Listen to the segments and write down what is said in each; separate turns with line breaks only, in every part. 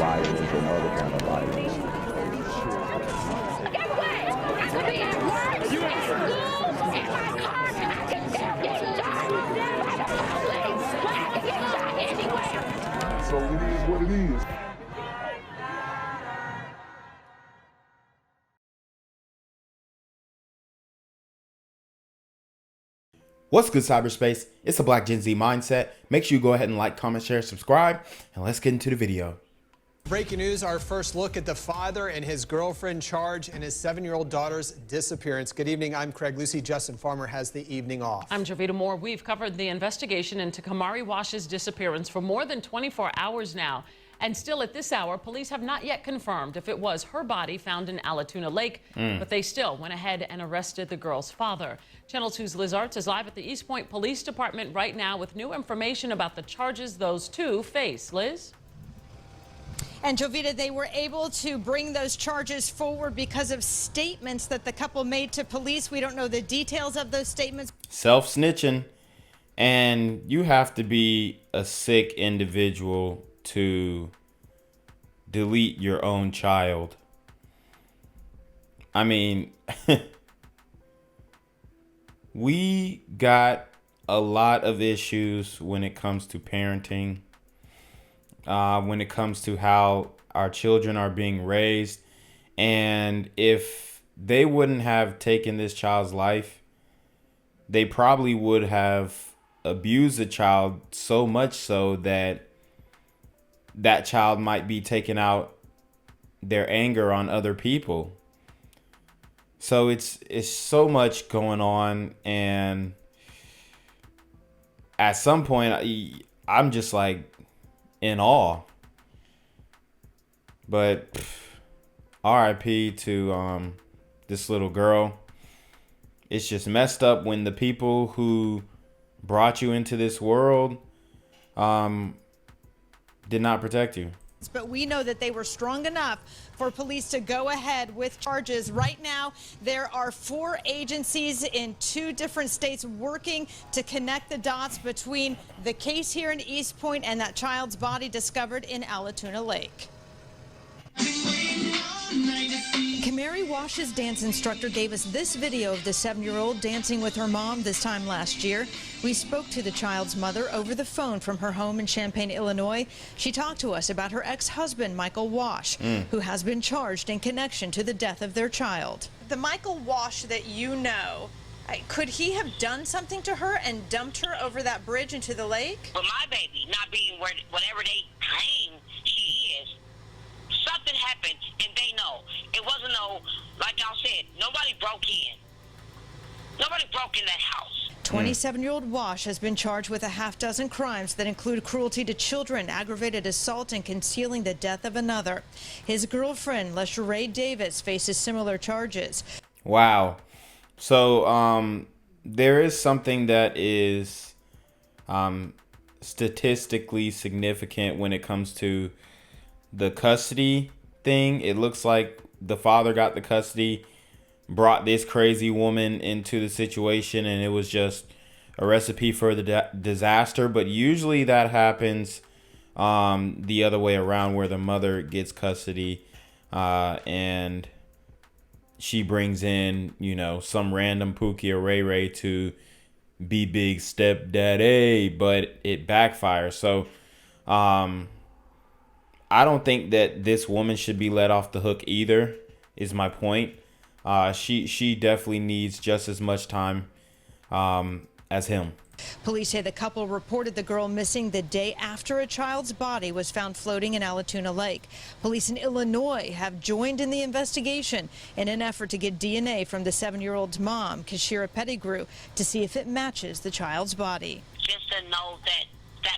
violence and other kind of violence.
Get away! I could be at work, at school, in my car, I can still get shot by the police. I can get shot anywhere.
So it is what it is.
What's good, cyberspace? It's a Black Gen Z mindset. Make sure you go ahead and like, comment, share, subscribe, and let's get into the video.
Breaking news, our first look at the father and his girlfriend charged in his 7-year-old daughter's disappearance. Good evening, I'm Craig Lucy. Justin Farmer has the evening off.
I'm Javita Moore. We've covered the investigation into Kamarie Wash's disappearance for more than 24 hours now. And still at this hour, police have not yet confirmed if it was her body found in Allatoona Lake, but they still went ahead and arrested the girl's father. Channel 2's Liz Arts is live at the East Point Police Department right now with new information about the charges those two face. Liz?
And Jovita, they were able to bring those charges forward because of statements that the couple made to police. We don't know the details of those statements.
Self-snitching, and you have to be a sick individual to delete your own child. I mean, we got a lot of issues when it comes to parenting, when it comes to how our children are being raised. And if they wouldn't have taken this child's life, they probably would have abused the child so much so that that child might be taking out their anger on other people. So it's so much going on, and at some point I'm just like in awe. But RIP to this little girl. It's just messed up when the people who brought you into this world did not protect you.
But we know that they were strong enough for police to go ahead with charges. Right now, there are 4 agencies in 2 different states working to connect the dots between the case here in East Point and that child's body discovered in Allatoona Lake. Kamarie Wash's dance instructor gave us this video of the 7-year-old dancing with her mom this time last year. We spoke to the child's mother over the phone from her home in Champaign, Illinois. She talked to us about her ex-husband, Michael Wash, who has been charged in connection to the death of their child. The Michael Wash that you know, could he have done something to her and dumped her over that bridge into the lake?
But my baby not being whatever they claim she is, something happened and they know. It wasn't like y'all said, nobody broke in. Nobody broke in that house.
27-year-old Wash has been charged with a half-dozen crimes that include cruelty to children, aggravated assault, and concealing the death of another. His girlfriend, LaSharai Davis, faces similar charges.
Wow. So there is something that is statistically significant when it comes to the custody thing. It looks like the father got the custody, brought this crazy woman into the situation, and it was just a recipe for the disaster. But usually that happens the other way around, where the mother gets custody and she brings in, you know, some random Pookie or Ray Ray to be big stepdaddy, but it backfires. So I don't think that this woman should be let off the hook either, is my point. She definitely needs just as much time as him.
Police say the couple reported the girl missing the day after a child's body was found floating in Allatoona Lake. Police in Illinois have joined in the investigation in an effort to get DNA from the 7-year-old's mom, Kashira Pettigrew, to see if it matches the child's body.
Just to know that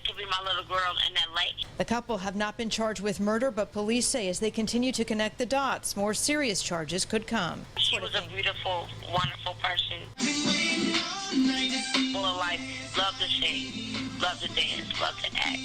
could be my little girl in that lake.
The couple have not been charged with murder, but police say as they continue to connect the dots, more serious charges could come.
She was a beautiful, wonderful person. Full of life, loved to sing, loved to dance, loved to act.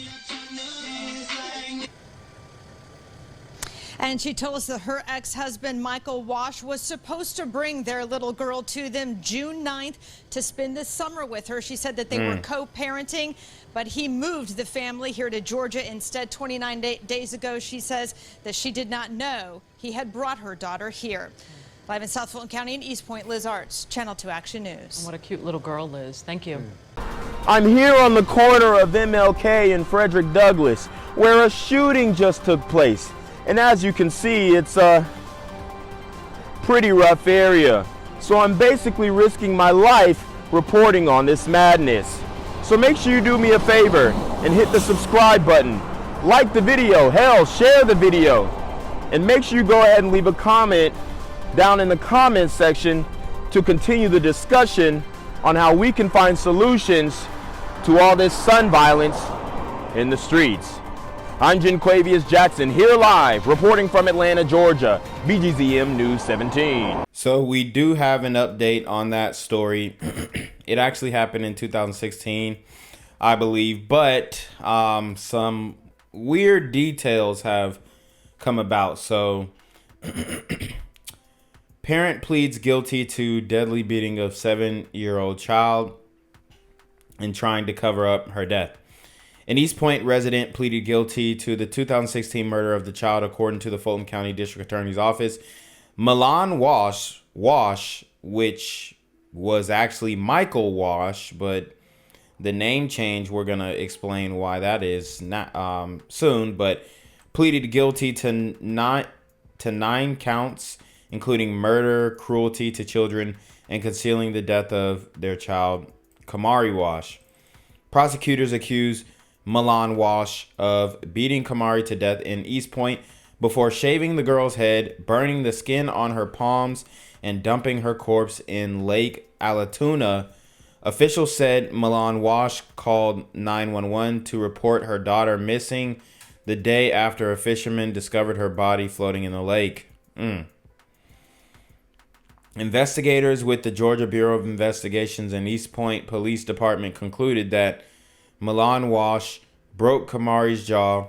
And she told us that her ex-husband, Michael Wash, was supposed to bring their little girl to them June 9th to spend the summer with her. She said that they were co-parenting, but he moved the family here to Georgia instead 29 days ago. She says that she did not know he had brought her daughter here. Live in South Fulton County and East Point, Liz Arts, Channel 2 Action News.
What a cute little girl, Liz. Thank you.
I'm here on the corner of MLK and Frederick Douglass, where a shooting just took place. And as you can see, it's a pretty rough area. So I'm basically risking my life reporting on this madness. So make sure you do me a favor and hit the subscribe button. Like the video, hell, share the video. And make sure you go ahead and leave a comment down in the comments section to continue the discussion on how we can find solutions to all this son violence in the streets. I'm Jenquavius Jackson, here live, reporting from Atlanta, Georgia, BGZM News 17.
So we do have an update on that story. It actually happened in 2016, I believe, but some weird details have come about. So parent pleads guilty to deadly beating of 7-year-old child and trying to cover up her death. An East Point resident pleaded guilty to the 2016 murder of the child, according to the Fulton County District Attorney's Office. Milan Wash, which was actually Michael Wash, but the name change, we're going to explain why that is not soon, but pleaded guilty to nine counts, including murder, cruelty to children, and concealing the death of their child, Kamarie Wash. Prosecutors accuse Milan Wash of beating Kamarie to death in East Point before shaving the girl's head, burning the skin on her palms, and dumping her corpse in Lake Allatoona. Officials said Milan Wash called 911 to report her daughter missing the day after a fisherman discovered her body floating in the lake. Investigators with the Georgia Bureau of Investigations and East Point Police Department concluded that Milan Wash broke Kamarie's jaw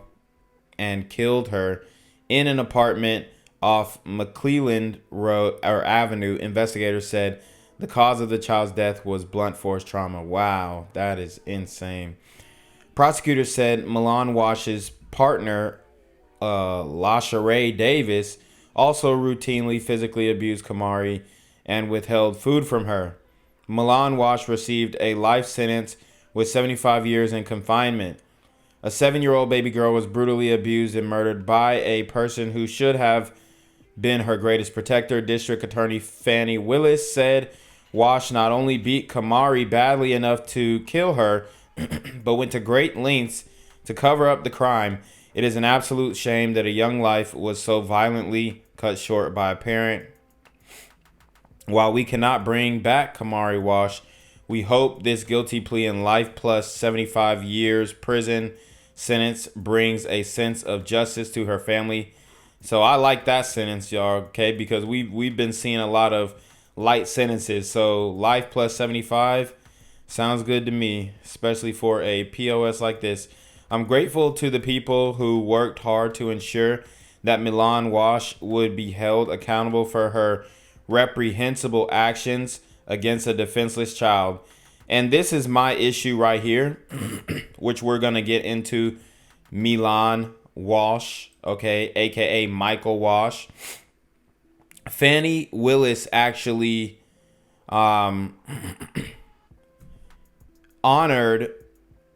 and killed her in an apartment off McClelland Road or Avenue. Investigators said the cause of the child's death was blunt force trauma. Wow, that is insane. Prosecutors said Milan Wash's partner, LaSharay Davis, also routinely physically abused Kamarie and withheld food from her. Milan Wash received a life sentence with 75 years in confinement. A 7-year-old baby girl was brutally abused and murdered by a person who should have been her greatest protector. District Attorney Fani Willis said Wash not only beat Kamarie badly enough to kill her, but went to great lengths to cover up the crime. It is an absolute shame that a young life was so violently cut short by a parent. While we cannot bring back Kamarie Wash, we hope this guilty plea and life plus 75 years prison sentence brings a sense of justice to her family. So I like that sentence, y'all, okay? Because we've been seeing a lot of light sentences. So life plus 75 sounds good to me, especially for a POS like this. I'm grateful to the people who worked hard to ensure that Milan Wash would be held accountable for her reprehensible actions against a defenseless child. And this is my issue right here, which we're going to get into. Milan Wash, okay, aka Michael Wash. Fani Willis actually honored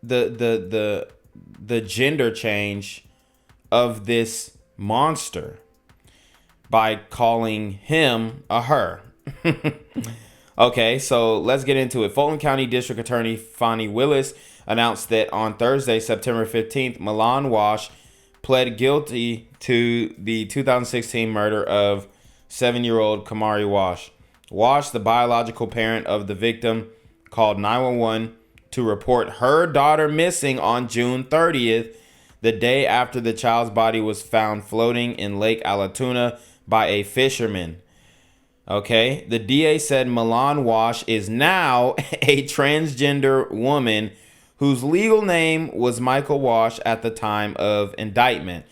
the gender change of this monster by calling him a her. Okay, so let's get into it. Fulton County District Attorney Fani Willis announced that on Thursday, September 15th, Milan Wash pled guilty to the 2016 murder of 7-year-old Kamarie Wash. Wash, the biological parent of the victim, called 911 to report her daughter missing on June 30th, the day after the child's body was found floating in Lake Allatoona by a fisherman. Okay, the DA said Milan Wash is now a transgender woman whose legal name was Michael Wash at the time of indictment.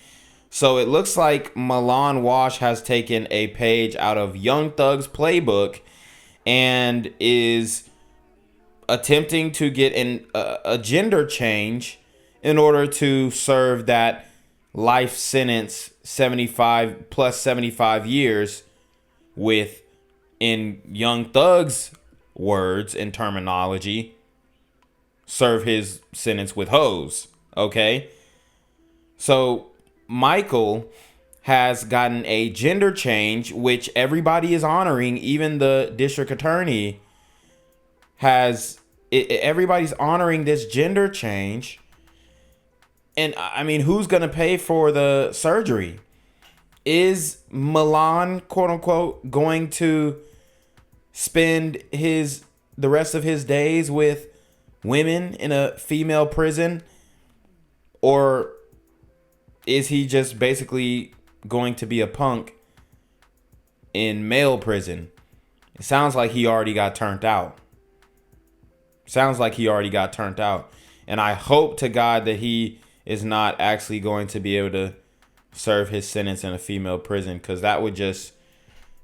So it looks like Milan Wash has taken a page out of Young Thug's playbook and is attempting to get a gender change in order to serve that life sentence, 75 years, with, in Young Thug's words and terminology, serve his sentence with hoes. Okay? So Michael has gotten a gender change, which everybody is honoring. Even the district attorney everybody's honoring this gender change. And I mean, who's going to pay for the surgery? Is Milan, quote unquote, going to spend the rest of his days with women in a female prison? Or is he just basically going to be a punk in male prison? It sounds like he already got turned out. And I hope to God that he is not actually going to be able to serve his sentence in a female prison, because that would just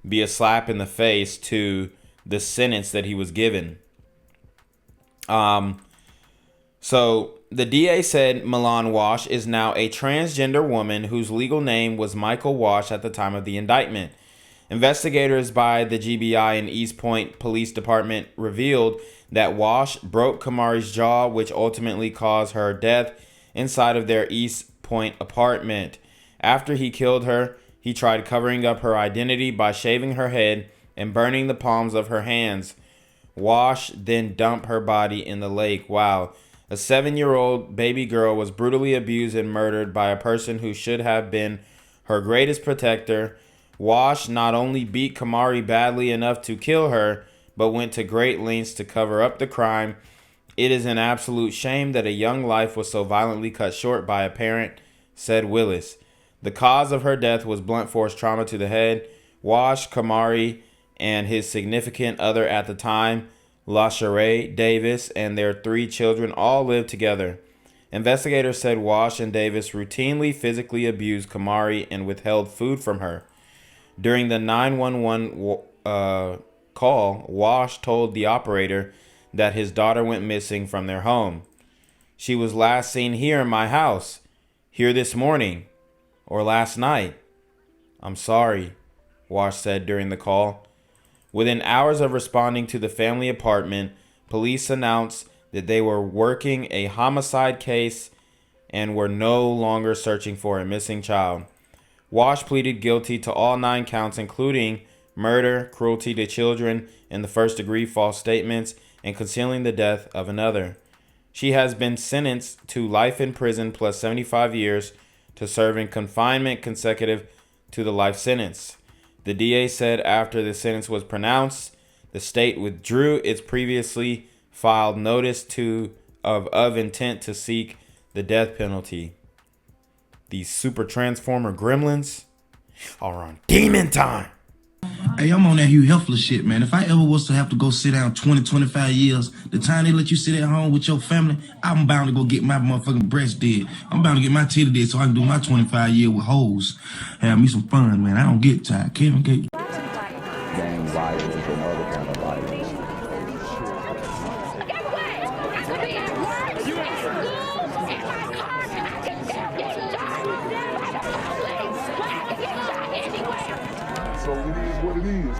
be a slap in the face to the sentence that he was given. So the DA said Milan Wash is now a transgender woman whose legal name was Michael Wash at the time of the indictment. Investigators by the GBI and East Point Police Department revealed that Wash broke Kamarie's jaw, which ultimately caused her death inside of their East Point apartment. After he killed her, he tried covering up her identity by shaving her head and burning the palms of her hands. Wash then dumped her body in the lake. Wow. A 7-year-old baby girl was brutally abused and murdered by a person who should have been her greatest protector. Wash not only beat Kamarie badly enough to kill her, but went to great lengths to cover up the crime. It is an absolute shame that a young life was so violently cut short by a parent, said Willis. The cause of her death was blunt force trauma to the head. Wash, Kamarie, and his significant other at the time, LaSharai Davis, and their 3 children all lived together. Investigators said Wash and Davis routinely physically abused Kamarie and withheld food from her. During the 911 call, Wash told the operator that his daughter went missing from their home. She was last seen here in my house, here this morning, or last night. I'm sorry, Wash said during the call. Within hours of responding to the family apartment, police announced that they were working a homicide case and were no longer searching for a missing child. Wash pleaded guilty to all 9 counts, including murder, cruelty to children, and the first-degree false statements, and concealing the death of another. She has been sentenced to life in prison plus 75 years to serve in confinement consecutive to the life sentence. The DA said after the sentence was pronounced, the state withdrew its previously filed notice of intent to seek the death penalty. These super transformer gremlins are on demon time.
Hey, I'm on that Hugh Hefner shit, man. If I ever was to have to go sit down 20, 25 years, the time they let you sit at home with your family, I'm bound to go get my motherfucking breast dead. I'm bound to get my titty dead so I can do my 25 years with hoes. Have me some fun, man. I don't get tired. Can't get...
Gang violence and other kind of violence.
Get away! I could be at work, at school, in my car, and I can still get shot by the police. I can get shot anywhere.
So it is what it is.